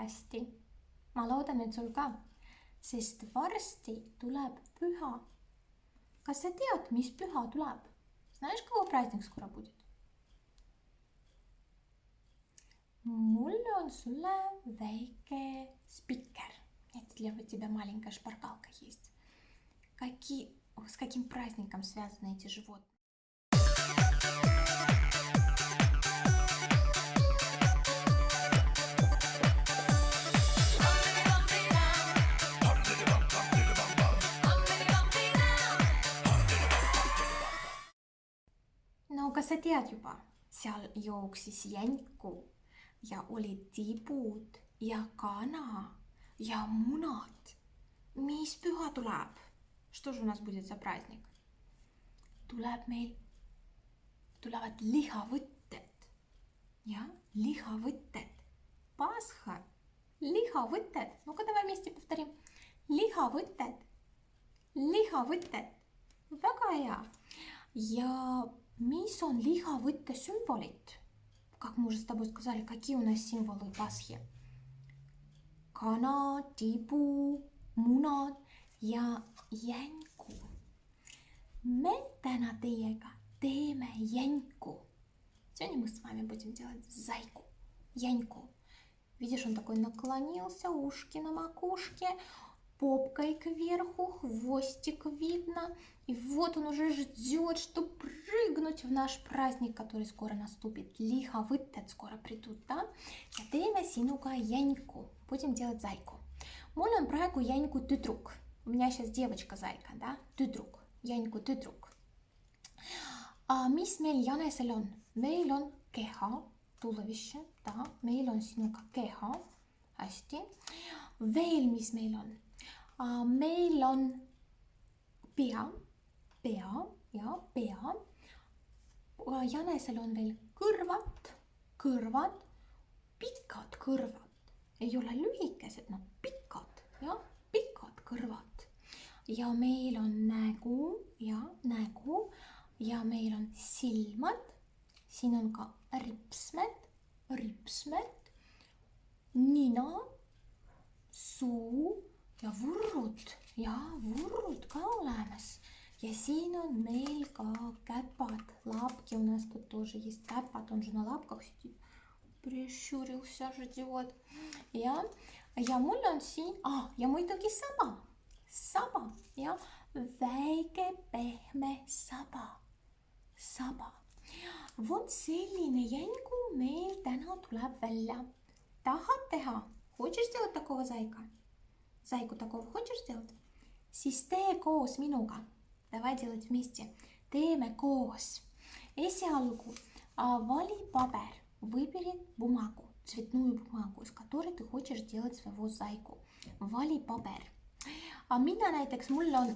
hästi. Ma loodan, et sul ka, sest varsti tuleb püha. Kas sa tead, mis püha tuleb? Знаешь, кого праздник скоро будет? Mul on sulle väike spikker. Для тебя маленькая шпаргалка есть. С каким праздником связаны эти животные? No kas sa tead juba, seal jooksis jänku ja olid tibud ja kana ja munad. Mis püha tuleb? Что же у нас будет за праздник? Tulevad lihavõtted. Ja, lihavõtted. Пасха. Lihavõtted. Ну-ка, давай вместе повторим. Lihavõtted. Lihavõtted. Väga hea. Ja mis on lihavõtte sümbolid? Как мы уже с тобой сказали, какие у нас символы Пасхи? Kana, tibu, munad ja jänku. Me täna teiega teeme jänku. Сегодня мы с вами будем делать зайку. Яньку. Видишь, он такой наклонился, ушки на макушке, попкой кверху, хвостик видно. И вот он уже ждет, чтобы прыгнуть в наш праздник, который скоро наступит. Lihavõtted скоро придут, да? Ja teeme sinuga jänku. Будем делать зайку. Mul on praegu jänku tüdruk. У меня сейчас девочка-зайка, да? Tüdruk. Jänku tüdruk. Mis meil Janesel on? Meil on keha, tulaviще, да? Meil on sinuga keha. Hästi. Veel, mis meil on? Meil on pea, ja pea. Janesel on veel kõrvad, pikad kõrvad. Ei ole lühikesed, no pikad, ja pikad kõrvad. Ja meil on nägu, ja meil on silmad. Siin on ka ripsmed, nina, suu ja vurrud ka olemas. Ja siin on meil ka käpad, лапки у нас тут тоже есть käpad, он же на лапках сидит. Прищурился, ждет. Ja mul on siin, ja muidugi saba, ja väike pehme saba. Vot selline jängu meil täna tuleb välja. Tahad teha? Хочешь сделать такого Зайку такого хочешь сделать? Siis tee koos minuga. Давай делать вместе. Teeme koos. Esialgu vali paber. Выбери бумагу, цветную бумагу, из которой ты хочешь делать своего зайку. Vali paber. Mina näiteks, mul on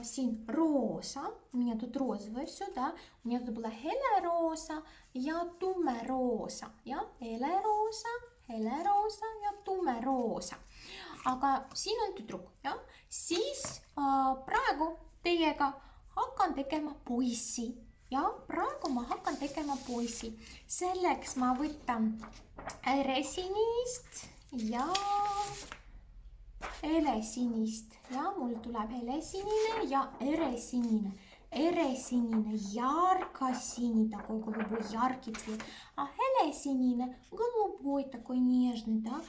siin roosa. У меня тут розовое все, да? У меня тут была heleroosa ja tumeroosa. Ja heleroosa ja tumeroosa. Aga siin on tüdruk, ja? Siis praegu teiega hakkan tegema poissi. Ja praegu ma hakkan tegema poissi. Selleks ma võtan helesinist ja mul tuleb helesinine ja eresinine. Eresinine, ярко-синий, такой голубой, яркий цвет. А helesinine, голубой, такой нежный, да?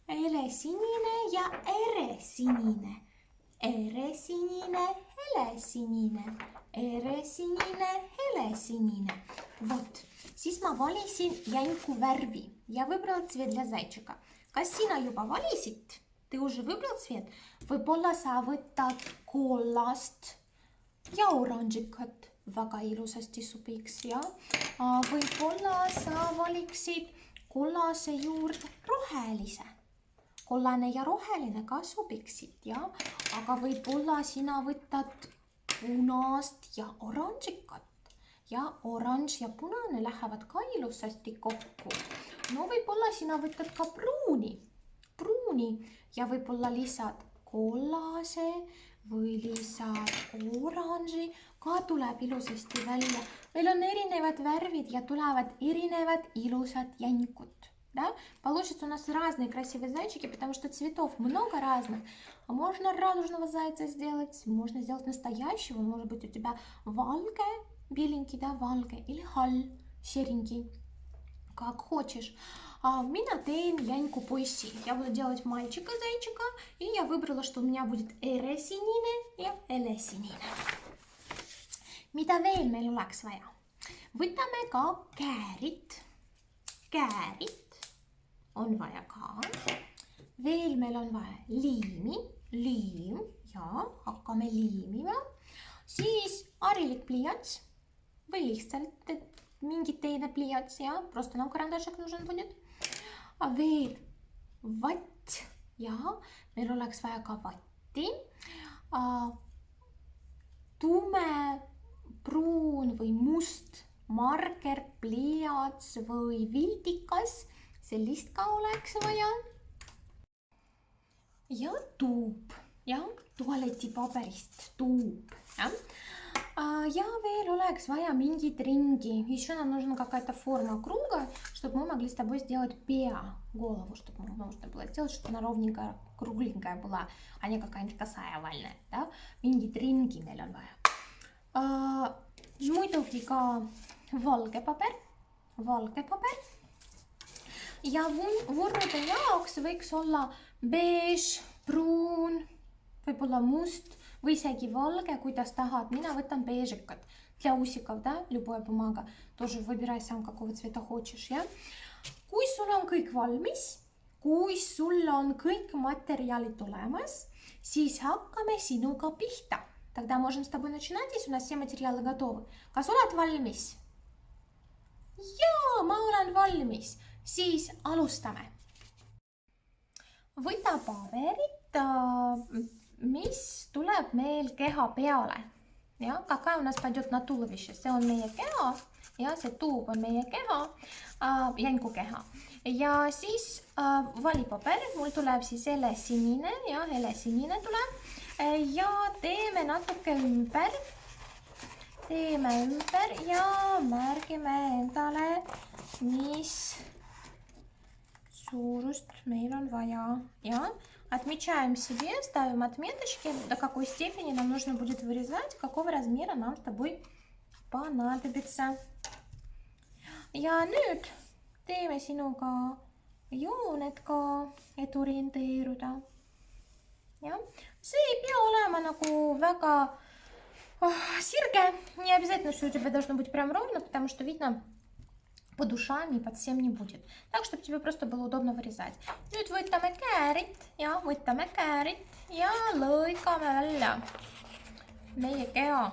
Helesinine ja eresinine. Eresinine, helesinine. Вот. Siis ma valisin jänku värvi. Я выбрала цвет для зайчика. Kas sina juba valisid? Ты уже выбрал цвет? Võib-olla sa võtad kollast ja oranžikat. Väga ilusasti sobiks, ja? Võib-olla sa valiksid kollase juurde rohelise. Kollane ja roheline ka sobiksid, ja? Aga võib-olla sina võtad punast ja oranžikat. Ja oranž ja punane lähevad ka ilusasti kokku. No võib-olla sina võtad ka pruuni ja võib-olla lisad kollase või lisad oranži. Ka tuleb ilusasti välja. Meil on erinevad värvid ja tulevad erinevad ilusad jänkud. да? Получится у нас разные красивые зайчики, потому что цветов много разных. А можно радужного зайца сделать, можно сделать настоящего, может быть у тебя Валка, беленький, да, Валка, или Халь, серенький, как хочешь. Mina teen Яньку poissi. Я буду делать мальчика-зайчика, и я выбрала, что у меня будет eresinine ja helesinine. Mida veel meil oleks vaja? Võtame ka käärid. Käärid on vaja ka. Veel meil on vaja liimi, liim ja hakkame liimima. Siis harilik pliiats või lihtsalt mingi teine pliiats ja просто нам карандашик нужен будет. Veel vatt ja meil oleks vaja ka vatti. Tume, pruun või must marker, pliiats või viltikas, sellist ka oleks vaja. Ja tuub, ja tualetipaberist tuub, ja. Ja veel oleks vaja mingit ringi. Еще нам нужна какая-то форма круга, чтобы мы могли с тобой сделать пеа, голову, чтобы можно было сделать, чтобы она ровненькая, кругленькая была, а не какая-нибудь косая овальная, да. Mingit ringi meil on vaja. Muidugi ka valge paber. Ja vurrude jaoks võiks olla beige, pruun, võib-olla must või isegi valge, kuidas tahad. Mina võtan beežикат для усиков, да, любая бумага. Тоже выбирай сам, какого цвета хочешь, ja. Kui sul on kõik valmis, kui sul on kõik материалid olemas, siis hakkame sinuga pihta. Тогда можем с тобой начинать, если у нас все материалы готовы. Kas oled valmis? Jaa, ma olen valmis. Siis alustame. Võta paberit, mis tuleb meil keha peale. Ja, какая у нас пойдет на туловище. See on meie keha ja see tuub on meie keha, jänku keha. Ja siis vali paber, mul tuleb siis helesinine ja helesinine tuleb. Ja teeme natuke ümber. Teeme ümber ja märgime endale, mis suurust meil on vaja. Ja отмечаем себе, ставим отметочки, до какой степени нам нужно будет вырезать, какого размера нам с тобой понадобится. Ja nüüd teeme sinuga jooned ka, et orienteeruda. Ja? See ei pea olema nagu väga сирге. Не обязательно, что у тебя должно быть прям ровно, потому что видно под ушами, под всем не будет. Так, чтобы тебе просто было удобно вырезать. Nüüd võtame käärid ja lõikame välja meie keha.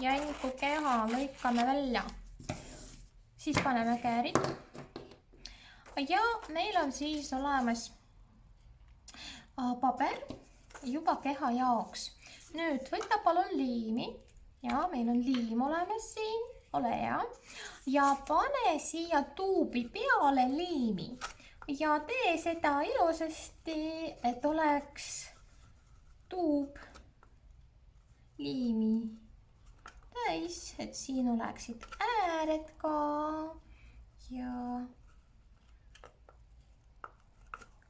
Jänku keha lõikame välja. Siis paneme käärid. Ja meil on siis olemas paber juba keha jaoks. Nüüd võta palun liimi. Ja meil on liim olemas siin. Ole hea. Ja pane siia tuubi peale liimi. Ja tee seda ilusasti, et oleks tuub liimi täis, et siin oleksid ääred ka. Ja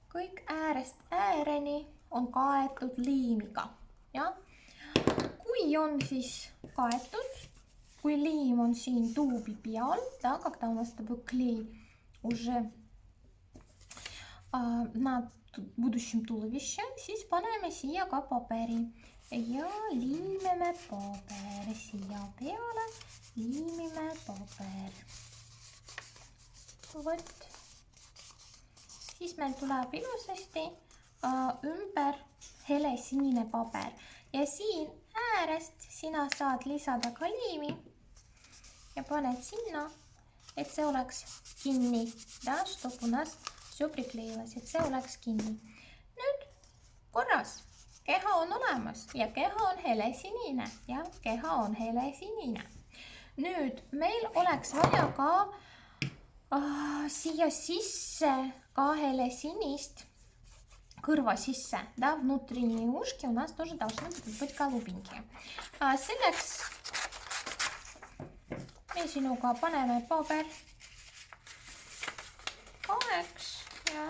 kõik äärest ääreni on kaetud liimiga. Ja? Kui on siis kaetud, kui liim on siin tuubi peal, да, когда у нас с тобой клей уже на будущем туловище, siis paneme siia ka paberi ja liimime paber siia peale, liimime paber. Võt. Siis meil tuleb ilusasti ümber helesinine paber ja siin äärest sina saad lisada ka liimi ja paned sinna, et see oleks kinni, да, чтоб у нас все приклеилось, et see oleks kinni. Nüüd korras, keha on olemas ja keha on helesinine ja keha on helesinine. Nüüd meil oleks vaja ka siia sisse ka helesinist kõrva sisse, да, внутренние ушки у нас тоже должны быть голубенькие. Selleks me sinuga paneme paber kaheks ja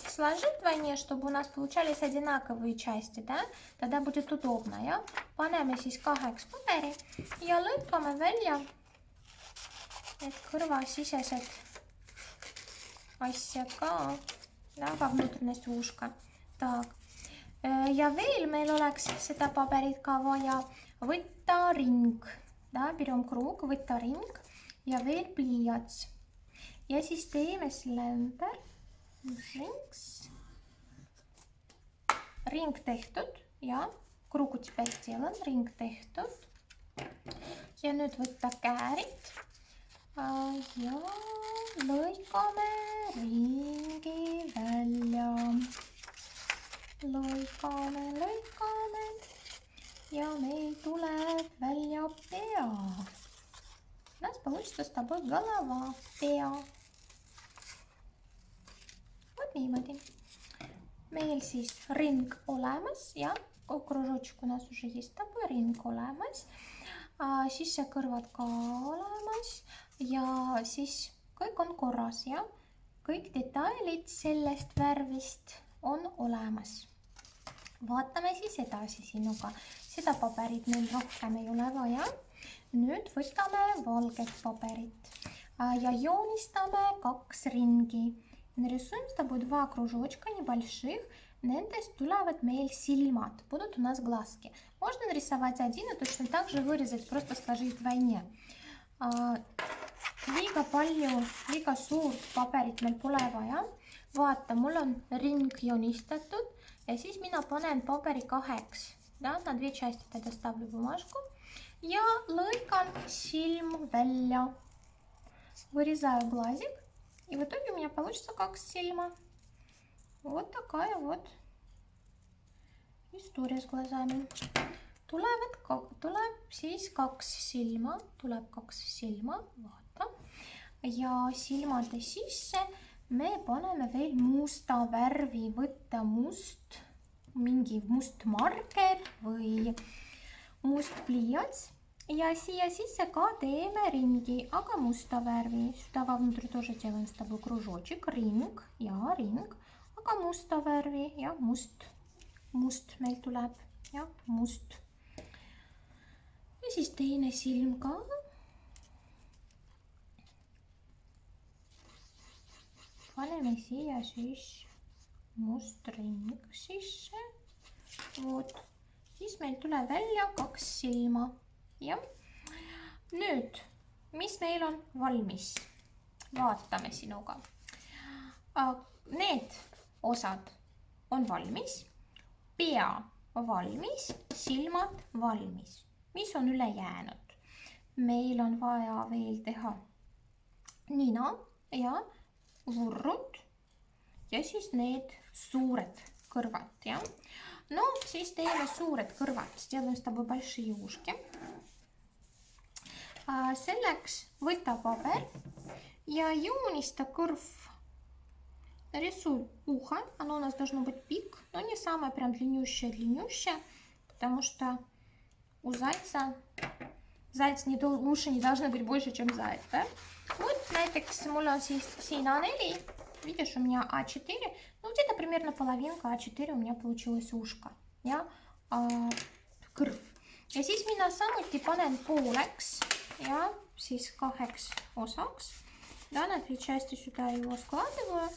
сложить вдвойне, чтобы у нас получались одинаковые части, да? Тогда будет удобно, ja? Paneme siis kaheks paberi ja lõikame välja need kõrvasisesed asjad ka, да, вовнутренность ушка. Так. Ja veel meil oleks seda paberit ka vaja võtta ring, да? Берем круг, võtta ring ja veel pliiats. Ja siis teeme selle ümber. Ring tehtud ja krugu teперь сделан, ring tehtud. Ja nüüd võtta käärid ja lõikame ringi välja. Lõikame ja meil tuleb välja pea. У нас получится с тобой голова, pea. Вот niimoodi. Meil siis ring olemas ja кружочек у нас уже есть с тобой, ring olemas. Siis see kõrvad ka olemas ja siis kõik on korras ja kõik detailid sellest värvist on olemas. Vaatame siis edasi sinuga. Seda paberit meil rohkem ei ole vaja. Nüüd võtame valget paberit ja joonistame 2 ringi. Нарисуем с тобой 2 кружочка небольших. Нендест tulevad meil silmad. Будут у нас глазки. Можно нарисовать один и точно так же вырезать, просто сложить вдвойне. Liiga suurt paberit meil pole vaja. Vaata, mul on ring joonistatud ja siis mina panen paberi kaheks. Да, на 2 части тогда ставлю бумажку. Я lõikan silm välja. Вырезаю глазик. И в итоге у меня получится 2 silma. Вот такая вот история с глазами. Tuleb siis 2 silma. Tuleb 2 silma. Vaata. Ja silmade sisse me paneme veel musta värvi. Võtta mingi must marker või must pliiats. Ja siia sisse ka teeme ringi, aga musta värvi. Сюда вовнутрь тоже делаем с тобой кружочек, ring, ja ring, aga musta värvi ja must meil tuleb, ja must. Ja siis teine silm ka. Paneme siia siis must ring sisse. Vot. Siis meil tuleb välja 2 silma. Ja. Nüüd, mis meil on valmis? Vaatame sinuga. Need osad on valmis, pea valmis, silmad valmis. Mis on üle jäänud? Meil on vaja veel teha nina ja vurrud ja siis need suured kõrvad. Ja? No, siis teeme suured kõrvad. Сделаем с тобой большие ушки. Selleks võta paber ja joonista kõrv. Нарисуй ухо. Оно у нас должно быть пик, но не самое прям длиннющее, потому что у зайца уши не должны быть больше, чем заяц. Да? Вот, näiteks, mul on siis siin A4. Видишь, у меня А4. Ну, где-то примерно половинка А4 у меня получилось ушко. Ja? Kõrv. Ja siis mina samuti panen pooleks. Ja siis 2 osaks. Да, на 2 части сюда его складываю.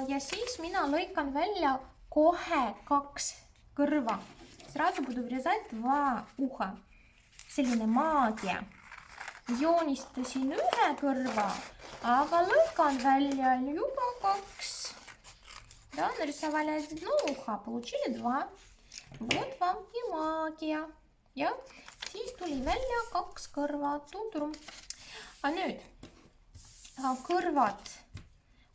Ja siis mina lõikan välja kohe 2 kõrva. Сразу буду вырезать 2 уха. Selline maagia. Joonistasin 1 kõrva, aga lõikan välja juba 2. Да, нарисовали 1 ухо, получили 2. Вот вам и maagia. Ja siis tuli välja 2 kõrva. Tudrum. Nüüd kõrvad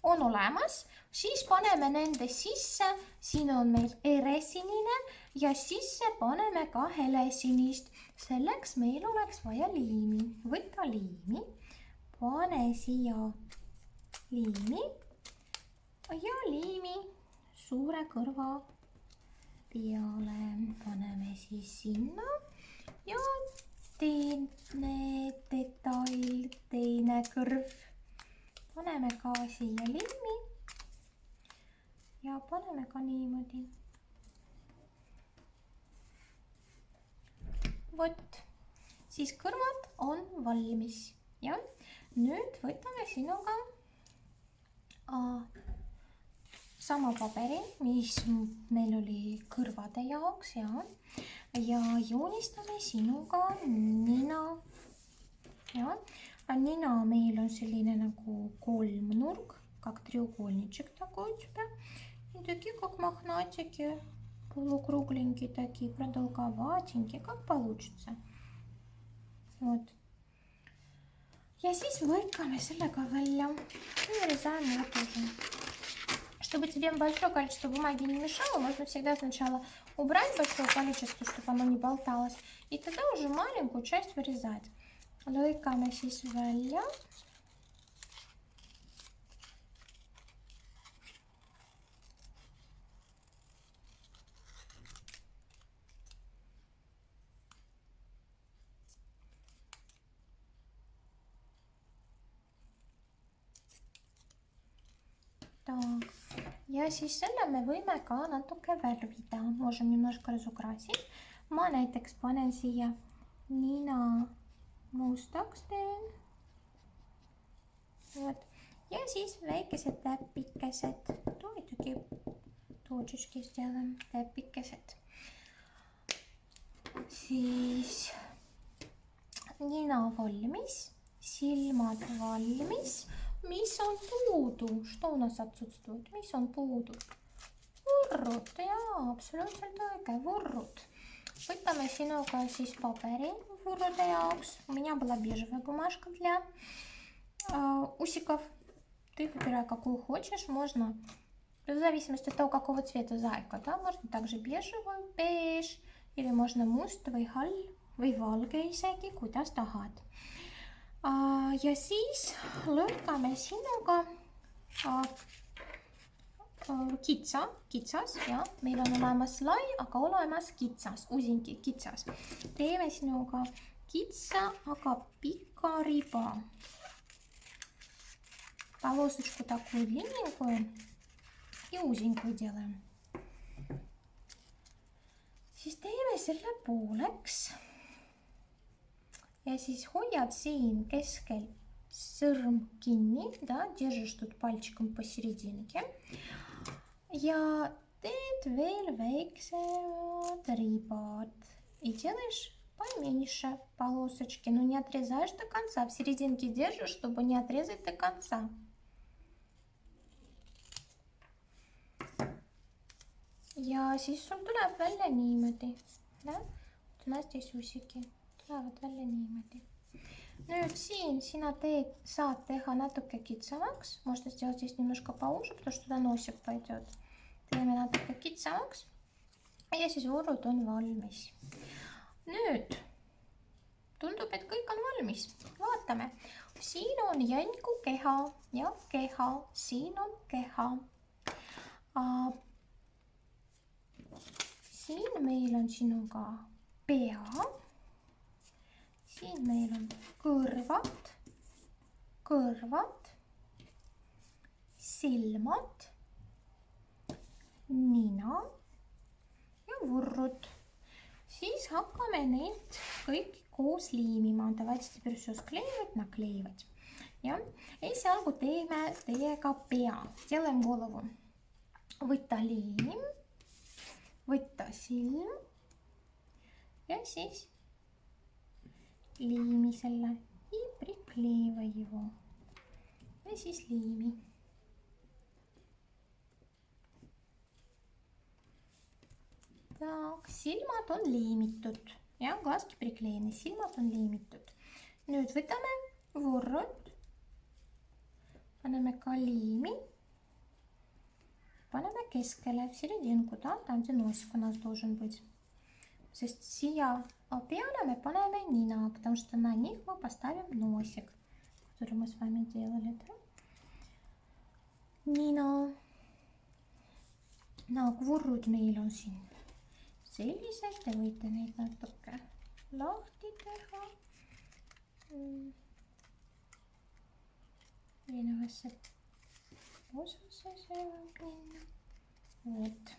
on olemas. Siis paneme nende sisse. Siin on meil eresinine ja sisse paneme ka helesinist. Selleks meil oleks vaja liimi. Võta liimi. Pane siia liimi. Ja liimi suure kõrva peale. Paneme siis sinna. Ja teine detail, teine kõrv. Paneme ka siia liimi ja paneme ka niimoodi. Vot, siis kõrvad on valmis ja nüüd võtame sinuga sama paberi, mis meil oli kõrvade jaoks ja joonistame sinuga nina. Ja, nina meil on selline nagu kolmnurk, как треугольничек такой у тебя. И такие, как мохнатики, полукругленькие такие, продолговатенькие, как получится. Вот. Ja siis lõikame sellega välja и вырезаем его тоже. Чтобы тебе большое количество бумаги не мешало, можно всегда сначала убрать большое количество, чтобы оно не болталось, и тогда уже маленькую часть вырезать. Lõikame siis välja. Так. Ja siis selle me võime ka natuke värvida. Можем немножко разукрасить. Ma näiteks panen siia nina mustaks teen. Вот. Ja siis väikesed täpikesed. Давай такие точечки сделаем. Täpikesed. Siis nina valmis. Silmad valmis. Mis on puudu? Что у нас отсутствует? Mis on puudu? Vurrud. Jaa, absoluutselt õige. Vurrud. Võtame sinuga siis paberi vurrude jaoks. У меня была бежевая бумажка для усиков. Ты выбирай, какую хочешь. Можно, в зависимости от того, какого цвета зайка. Да? Можно также бежевый, беж. Или можно must või hall või valge isegi, kuidas tahad. Ja siis lõikame sinuga kitsas, ja meil on olemas lai, aga olemas kitsas, usinki kitsas. Teeme sinuga kitsa, aga pika riba. Полосочку такую длинненькую и узенькую делаем. Siis teeme selle pooleks. Ja siis hoiad siin keskel sõrm kinni, да, держишь тут пальчиком посерединке. Ja teed veel väiksemad ribad. И делаешь поменьше полосочки, но не отрезаешь до конца. В серединке держишь, чтобы не отрезать до конца. Ja siis sul tuleb välja niimoodi. Да? У нас здесь усики. Tulevad välja niimoodi. Nüüd siin sina saad teha natuke kitsamaks. Можно сделать здесь немножко поуже, потому что туда носик пойдет. Teeme natuke kitsamaks. Ja siis vurrud on valmis. Nüüd tundub, et kõik on valmis. Vaatame. Siin on jänku keha ja keha. Siin on keha. Siin meil on sinuga pea. Siin meil on kõrvad, silmad, nina ja vurrud. Siis hakkame neid kõik koos liimima. Давайте теперь все склеивать, наклеивать. Ja? Esialgu teeme teiega pea. Сделаем голову. Võtta liim, võtta silm ja siis liimi selle и приклеивай его. Ja siis liimi. Так, silmad on liimitud. Ja, glaaski priklеены. Silmad on liimitud. Nüüd võtame vurrud. Paneme ka liimi. Paneme keskele, в серединку, да? Там, где носик у нас должен быть. Sest siia peale me paneme nina, потому что на них мы поставим носик, который мы с вами делали. Да? Nina. Vurrud meil on siin sellised, te võite neid natuke lahti teha. Erinevasse osasse minna. Vot.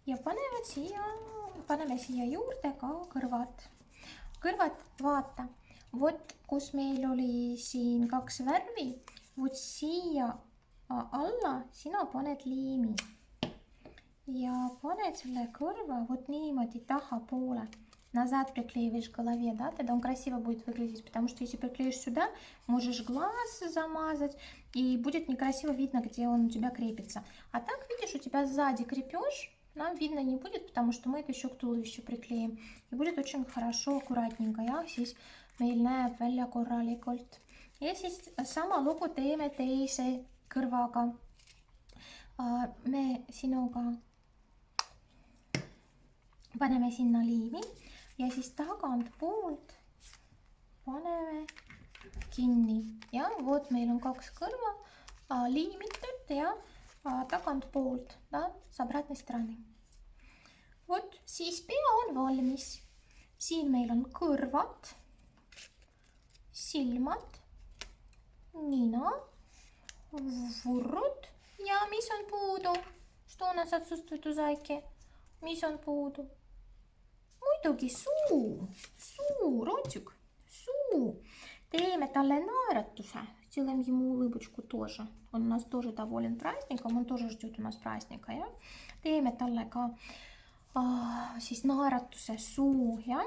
Ja paneme siia juurde ka kõrvad. Kõrvad, vaata, vot kus meil oli siin 2 värvi, vot siia alla sina paned liimi. Ja paned selle kõrva вот niimoodi tahapoole. Назад приклеиваешь к голове, да, тогда он красиво будет выглядеть, потому что если приклеишь сюда, можешь глаз замазать, и будет некрасиво видно, где он у тебя крепится. А так, видишь, у тебя сзади крепеж, нам видно не будет, потому что мы это еще к туловищу приклеим. И будет очень хорошо, аккуратненько. Ja siis meil näeb välja korralikult. Ja siis sama lugu teeme teise kõrvaga. Me sinuga paneme sinna liimi ja siis tagantpoolt paneme kinni. Ja vot meil on 2 kõrva liimitud ja tagantpoolt, да, с обратной стороны. Vot, siis pea on valmis. Siin meil on kõrvad, silmad, nina, vurrud ja mis on puudu? Что у нас отсутствует у зайки? Mis on puudu? Muidugi suu, ротик, suu. Teeme talle naeratuse, сделаем ему улыбочку тоже. Он у нас тоже доволен праздником, он тоже ждет у нас праздника, ja? Teeme talle ka siis naeratuse suu, ja?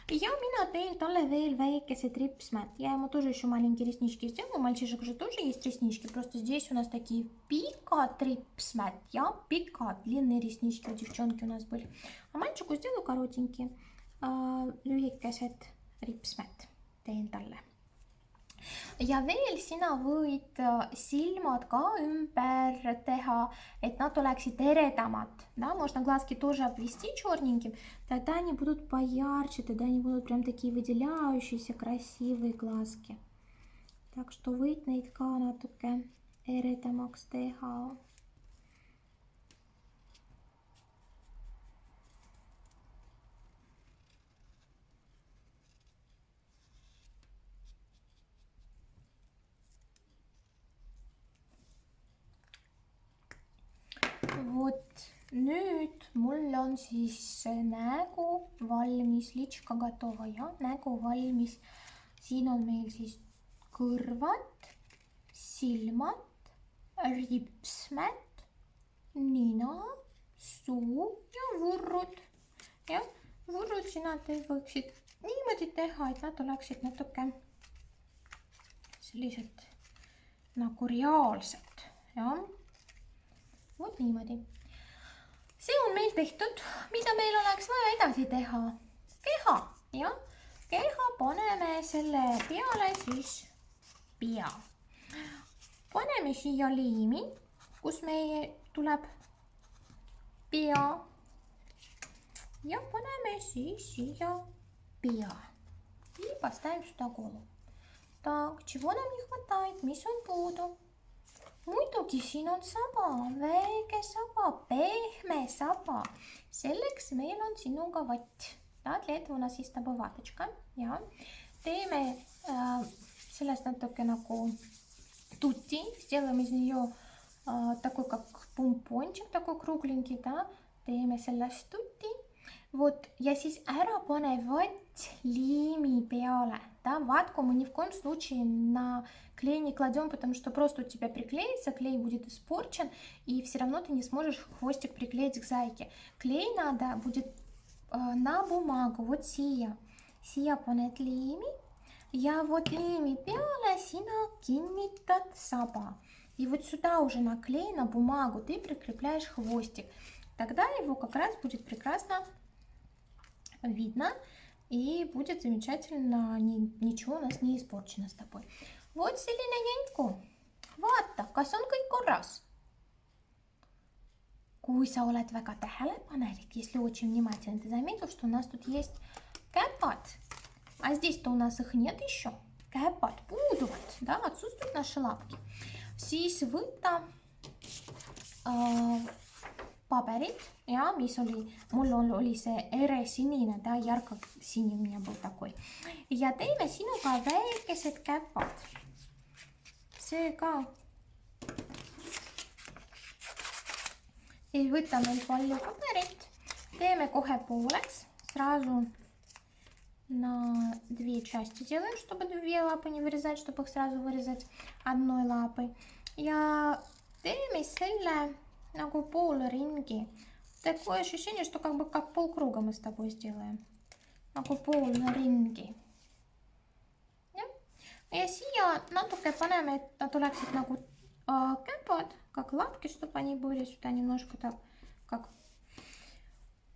Ja mina teen talle veel väikesed рипсмет. Я ему тоже еще маленькие реснички сделаю. У мальчишек же тоже есть реснички. Просто здесь у нас такие пикат рипсмет, ja? Пикат, длинные реснички у девчонки у нас были. А мальчику сделаю коротенькие, lühikesed ripsmed teen talle. Ja veel sina võid silmad ka ümber teha, et nad oleksid eredamad. Да? Можно глазки тоже обвести черненьким, тогда они будут поярче, тогда они будут прям такие выделяющиеся, красивые глазки. Так что võid neid ka natuke eredamaks teha. Vot nüüd mul on siis nägu valmis, lička готова, ja? Nägu valmis. Siin on meil siis kõrvad, silmad, ripsmed, nina, suu ja vurrud. Ja? Vurrud sina võiksid niimoodi teha, et nad oleksid natuke sellised nagu reaalsed, ja? Vot niimoodi. See on meil tehtud, mida meil oleks vaja edasi teha. Keha, ja? Keha paneme selle peale siis pea. Paneme siia liimi, kus meie tuleb pea. Ja paneme siis siia pea. И поставим сюда голову. Так, чего нам не хватает? Mis on puudu? Muidugi siin on saba, väike saba, pehme saba. Selleks meil on sinuga вать. Да, для этого у нас есть с тобой ваточка. Ja. Teeme sellest natuke nagu tutti. Сделаем из нее такой как помпончик, такой кругленький. Да. Teeme sellest tutti. Вот, ja siis ära pane вать liimi peale. Да, ватку мы ни в коем случае на клей не кладем, потому что просто у тебя приклеится, клей будет испорчен, и все равно ты не сможешь хвостик приклеить к зайке. Клей надо будет на бумагу, вот сия. Сия paned liimi ja вот liimi peale sina kinnitad saba. И вот сюда уже на клей, на бумагу ты прикрепляешь хвостик. Тогда его как раз будет прекрасно видно. И будет замечательно, ничего у нас не испорчено с тобой. Вот selline jänku. Vaata, kas on kõik korras? Kui sa oled väga tähelepanelik, если очень внимательно, ты заметил, что у нас тут есть käpad. А здесь-то у нас их нет еще. Käpad puuduvad, да, отсутствуют наши лапки. Siis võta paberit ja mul oli see eresinine, да, ярко-синий у меня был такой. Ja teeme sinuga väikesed käpad. Seega võtame palju paberit, teeme kohe pooleks, сразу на 2 части делаем, чтобы 2 лапы не вырезать, чтобы их сразу вырезать одной лапой. Ja teeme selle nagu poolringi. Такое ощущение, что как бы как полкруга мы с тобой сделаем. Nagu poolringi. Ja siia natuke paneme, et nad oleksid nagu käpad, как лапки, чтобы они были сюда немножко так, как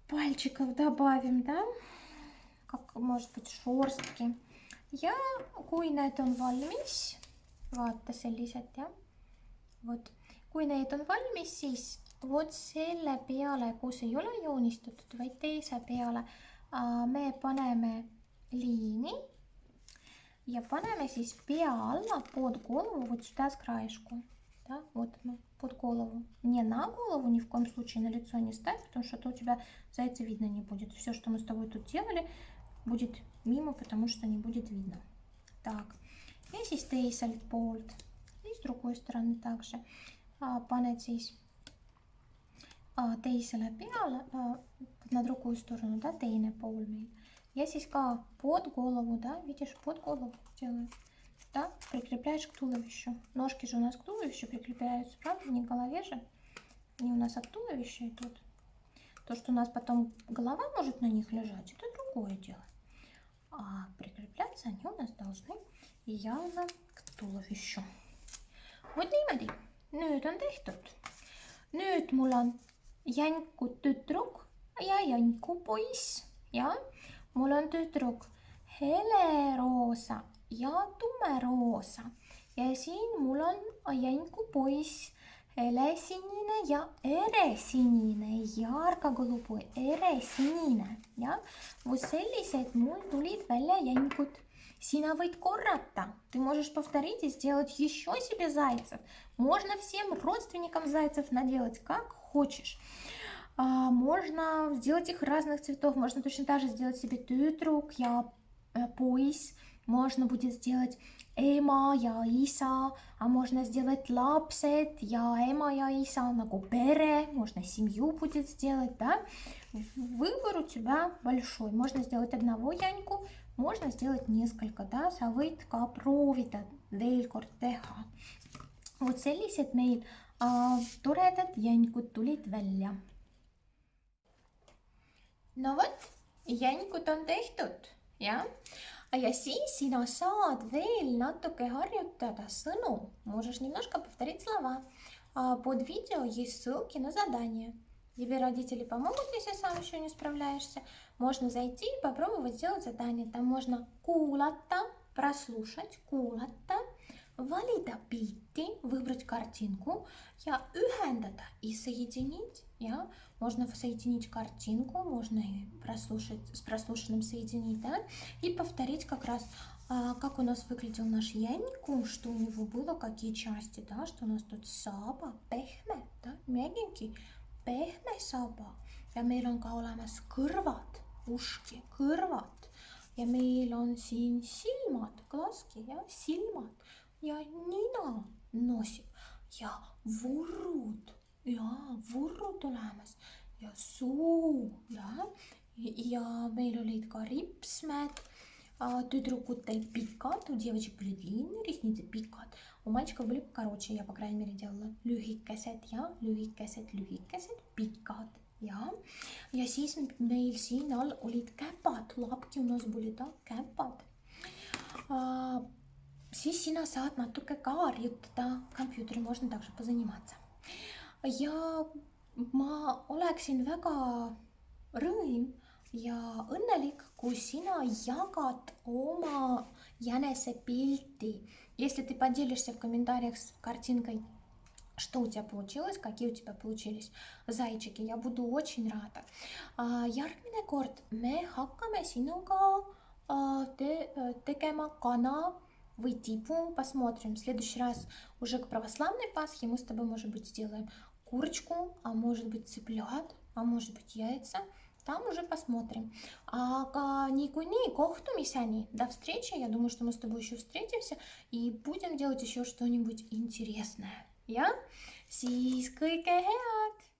пальчиков добавим, да? Как, может быть, šorstki. Ja kui need on valmis, vaata sellised, jah. Vot. Kui need on valmis, siis vot selle peale, kus ei ole joonistatud, vaid teise peale, me paneme liini ja paneme siis pea alla под голову вот сюда с краешку. Да, вот мы под голову. Не на голову, ни в коем случае на лицо не ставь, потому что то у тебя зайца видно не будет. Все, что мы с тобой тут делали, будет мимо, потому что не будет видно. Так, ja siis teiselt poolt. Ja с другой стороны также. Paned siis teisele peale, на другую сторону, да, teine pool meil. Ja siis ka под голову, да, видишь, под голову делаю. Да, прикрепляешь к туловищу. Ножки же у нас к туловищу прикрепляются, правда? Не к голове же. Они у нас от туловища идут. То, что у нас потом голова может на них лежать, это другое дело. А прикрепляться они у нас должны явно к tulevищу. Vot niimoodi. Nüüd on tehtud. Nüüd mul on Janku tüdruk ja Janku poiss. Ja mul on tüdruk heleroosa ja tumeroosa. Ja siin mul on Janku poiss helesinine ja eresinine, ярко-голубой, eresinine. Ja вот sellised mul tulid välja Jankud. Сина võid korrata. Ты можешь повторить и сделать еще себе зайцев. Можно всем родственникам зайцев наделать, как хочешь. Можно сделать их разных цветов. Можно точно так же сделать себе tüdruk ja poiss. Можно будет сделать ema ja isa. А можно сделать lapsed ja ema ja isa, nagu pere. Можно семью будет сделать, да? Выбор у тебя большой. Можно сделать одного Janku. Можно сделать несколько, да, sa võid ka proovida veel kord teha. Vot sellised meil toredad Jankud tulid välja. No vot, Jankud on tehtud, jah? Ja siis sina saad veel natuke harjutada sõnu. Можешь немножко повторить слова. Под видео есть ссылки на задания. Тебе родители помогут, если сам еще не справляешься. Можно зайти и попробовать сделать задание. Там можно kuulata, прослушать, kuulata, valida pilti, выбрать картинку ja ühendada и соединить. Ja? Можно соединить картинку, можно и прослушать, с прослушанным соединить, да? И повторить как раз, как у нас выглядел наш Janku, что у него было, какие части, да? Что у нас тут saba, pehme, да? Мягенький. Pehme saba ja meil on ka olemas kõrvad, uški, kõrvad ja meil on siin silmad, klaski ja silmad ja nina, nosik ja vurrud olemas ja suu ja meil olid ka ripsmed, tüdrukutel pikad, у девочек были длинные ресницы, pikad. У мальчиков были короче, я, по крайней мере, делала lühikesed ja lühikesed, pikad, ja. Ja siis meil siin all olid käpad, lapki у нас были, да, käpad. Siis sina saad natuke ka harjutada, kompjuuteri можно также позаниматься. Ja ma oleksin väga rõõm ja õnnelik, kui sina jagad oma jänesepilti. Если ты поделишься в комментариях с картинкой, что у тебя получилось, какие у тебя получились зайчики, я буду очень рада. Järgmine kord me hakkame sinuga tegema kana või tibu, посмотрим. В следующий раз уже к православной Пасхе мы с тобой, может быть, сделаем курочку, а может быть цыплят, а может быть яйца. Там уже посмотрим. Никуни, kohtumiseni. До встречи. Я думаю, что мы с тобой еще встретимся и будем делать еще что-нибудь интересное. Ja? Siis kõike head!